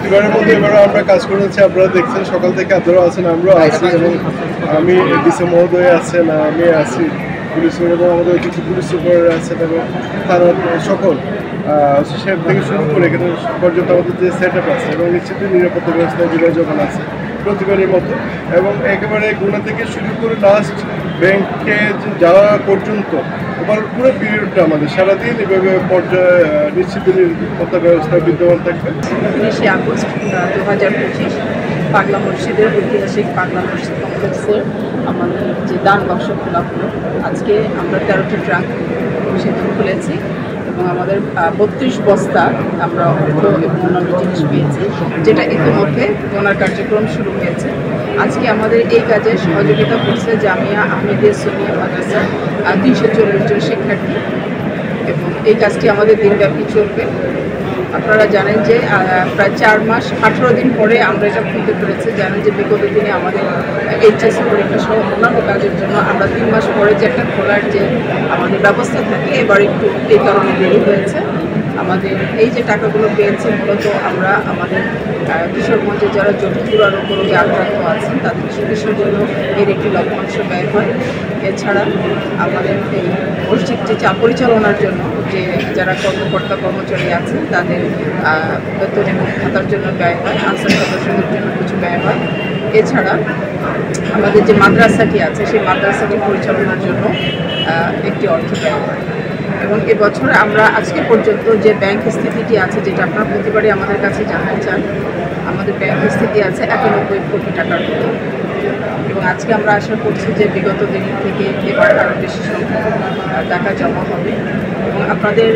প্রতিবারের মতো এবারও আমরা কাজ করেছি। আপনারা দেখছেন সকাল থেকে আপনারাও আছেন, আমরাও আছি এবং আমি ডিসি মহোদয় আছেন, আমি আছি, পুলিশ এবং আমাদের কিছু পুলিশ সুপার আছেন এবং থানার সকল সেফ থেকে শুরু করে এখানে পর্যন্ত আমাদের যে সেট আপ আছে এবং নিশ্চিত নিরাপত্তা ব্যবস্থা যোগাযোগ আছে প্রতিবারের মতো। এবং একেবারে গুণা থেকে শুরু করে লাস্ট ব্যাংকে যাওয়া পর্যন্ত পুরো পিরিয়ডটা আমাদের সারাদিন এভাবে পর্যায়ে নিশ্চিত নিরাপত্তা ব্যবস্থা বিদ্যমান থাকবে। 19শে আগস্ট 2025 পাগলা মসজিদের ঐতিহাসিক পাগলা মসজিদ কমপ্লেক্সের আমাদের যে দান বাক্স খোলা হলো। আজকে আমরা 13টি ট্রাঙ্ক সেখানে খুলেছি এবং আমাদের 32 বস্তা আমরা অর্থ এবং অন্যান্য জিনিস পেয়েছি, যেটা ইতিমধ্যে ডোনার কার্যক্রম শুরু হয়েছে। আজকে আমাদের এই কাজে সহযোগিতা করছে জামিয়া আহমেদিয়া সুন্নিয়া মাদ্রাসার 340 জন শিক্ষার্থী এবং এই কাজটি আমাদের দিনব্যাপী চলবে। আপনারা জানেন যে প্রায় 4 মাস 18 দিন পরে আমরা এটা খুলতে পেরেছি। জানেন যে বিগত দিনে আমাদের এইচএসসি পরীক্ষা সহ অন্যান্য কাজের জন্য আমরা 3 মাস পরে যে একটা খোলার যে আমাদের ব্যবস্থা থাকে, এবার একটু এই কারণে দেরি হয়েছে। আমাদের এই যে টাকাগুলো পেয়েছি মূলত আমরা আমাদের কিশোরগঞ্জে যারা জটিল রোগ রোগে আক্রান্ত আছেন তাদের চিকিৎসার জন্য এর একটি লভ্যাংশ ব্যয় হয়। এছাড়া আমাদের এই মসজিদটি পরিচালনার জন্য যে যারা কর্মকর্তা কর্মচারী আছেন তাদের বেতন এবং ভাতার জন্য ব্যয় হয়, আনসার সদস্যদের জন্য কিছু ব্যয় হয়। এছাড়া আমাদের যে মাদ্রাসাটি আছে সেই মাদ্রাসাটি পরিচালনার জন্য একটি অর্থ ব্যয় হয়। এবং এবছর আমরা আজকে পর্যন্ত যে ব্যাংক স্থিতিটি আছে, যেটা আপনারা প্রতিবারই আমাদের কাছে জানতে চান, আমাদের ব্যাংক স্থিতি আছে 91 কোটি টাকার মতো। এবং আজকে আমরা আশা করছি যে বিগত দিন থেকে এবার আরও বেশি সংখ্যক টাকা জমা হবে। এবং আপনাদের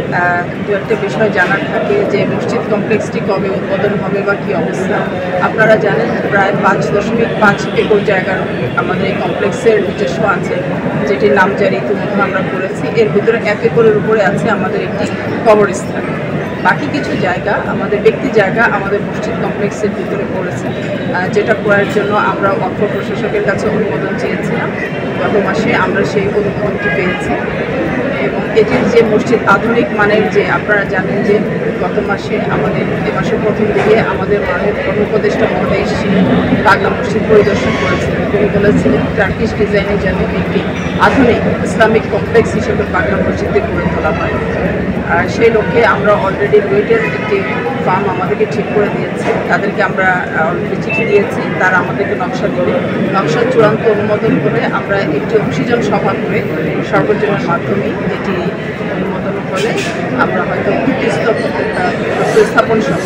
দু একটা বিষয় জানার থাকে যে মসজিদ কমপ্লেক্সটি কবে উদ্বোধন হবে বা কী অবস্থা। আপনারা জানেন প্রায় 5.5 একর জায়গার আমাদের এই কমপ্লেক্সের নিজস্ব আছে, যেটির নামজারি ইতিমধ্যে আমরা করেছি। এর ভিতরে 1 একরের উপরে আছে আমাদের একটি কবরস্থান। বাকি কিছু জায়গা আমাদের ব্যক্তি জায়গা আমাদের মসজিদ কমপ্লেক্সের ভিতরে পড়েছে, যেটা করার জন্য আমরা অক্ষ প্রশাসকের কাছে অনুমোদন চেয়েছিলাম। গত মাসে আমরা সেই অনুমোদনটি পেয়েছি এবং এটির যে মসজিদ আধুনিক মানের, যে আপনারা জানেন যে গত মাসে আমাদের এ মাসের প্রথম দিকে আমাদের মাননীয় উপদেষ্টা মহোদয় এসেছিলেন, পাগলা মসজিদ পরিদর্শন করেছিলেন। তিনি বলেছিলেন টার্কিশ ডিজাইনের যেন একটি আধুনিক ইসলামিক কমপ্লেক্স হিসেবে পাগলা মসজিদে গড়ে তোলা হয়। আর সেই লক্ষ্যে আমরা অলরেডি রুয়েটের একটি ফার্ম আমাদেরকে ঠিক করে দিয়েছে, তাদেরকে আমরা অলরেডি চিঠি দিয়েছি, তারা আমাদেরকে নকশা দেবে। নকশার চূড়ান্ত অনুমোদন করে আমরা একটি অভিযোজন সভা করে সর্বজনের মাধ্যমে যেটি অনুমোদন হলে আমরা হয়তো ভিত্তি স্থাপন সহ